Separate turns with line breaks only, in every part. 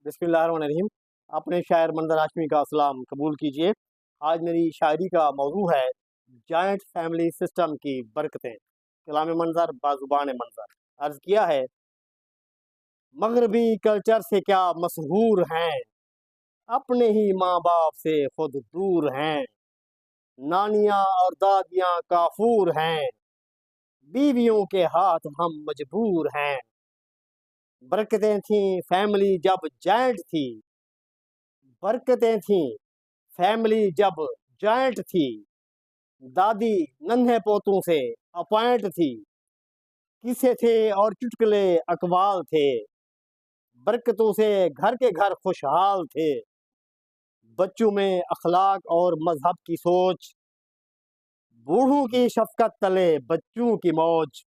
बिस्मिल्लाहिर्रहमानिर्रहीम। अपने शायर मंजर हाशमी का सलाम कबूल कीजिए। आज मेरी शायरी का मौजू है जॉइंट फैमिली सिस्टम की बरकतें। कलाम मंजर बाजुबान मंजर। अर्ज किया है, मगरबी कल्चर से क्या मशहूर हैं, अपने ही माँ बाप से खुद दूर हैं। नानियाँ और दादियाँ काफूर हैं, बीवियों के हाथ हम मजबूर हैं। बरकतें थी फैमिली जब जॉइंट थी, बरकतें थी फैमिली जब जॉइंट थी। दादी नन्हे पोतों से अपॉइंट थी, किस्से थे और चुटकुले अकवाल थे। बरकतों से घर के घर खुशहाल थे, बच्चों में अखलाक और मजहब की सोच। बूढ़ों की शफकत तले बच्चों की मौज,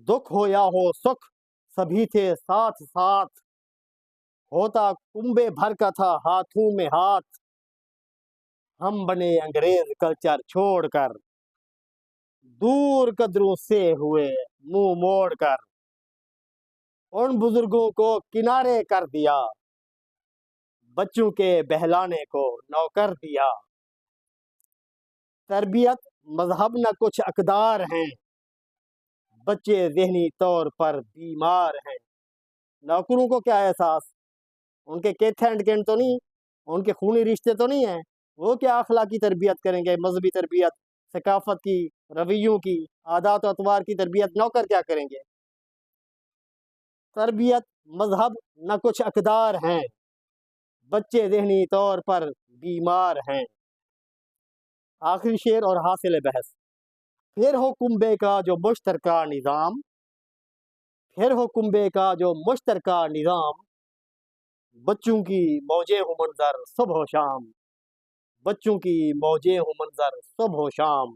दुख हो या हो सुख सभी थे साथ साथ। होता कुंबे भर का था हाथों में हाथ, हम बने अंग्रेज कल्चर छोड़कर, दूर कदरों से हुए मुंह मोड़कर। उन बुजुर्गों को किनारे कर दिया, बच्चों के बहलाने को नौकर दिया। तरबियत मजहब न कुछ अकदार हैं, बच्चे ज़हनी तौर पर बीमार हैं। नौकरों को क्या एहसास, उनके केथ एंड केंड तो नहीं, उनके खूनी रिश्ते तो नहीं हैं। वो क्या अखलाकी तरबियत करेंगे, मजहबी तरबियत, सकाफत की, रवैयों की, आदात और अतवार की तरबियत नौकर क्या करेंगे। तरबियत मजहब न कुछ अकदार हैं, बच्चे ज़हनी तौर पर बीमार हैं। आखिरी शेर और हासिल बहस। फिर हो कुंबे का जो मुश्तरका निज़ाम, फिर हो कुंबे का जो मुश्तरका निज़ाम। बच्चों की मौजे हो मंजर सुबह शाम, बच्चों की मौजे हो मंजर सुबह शाम।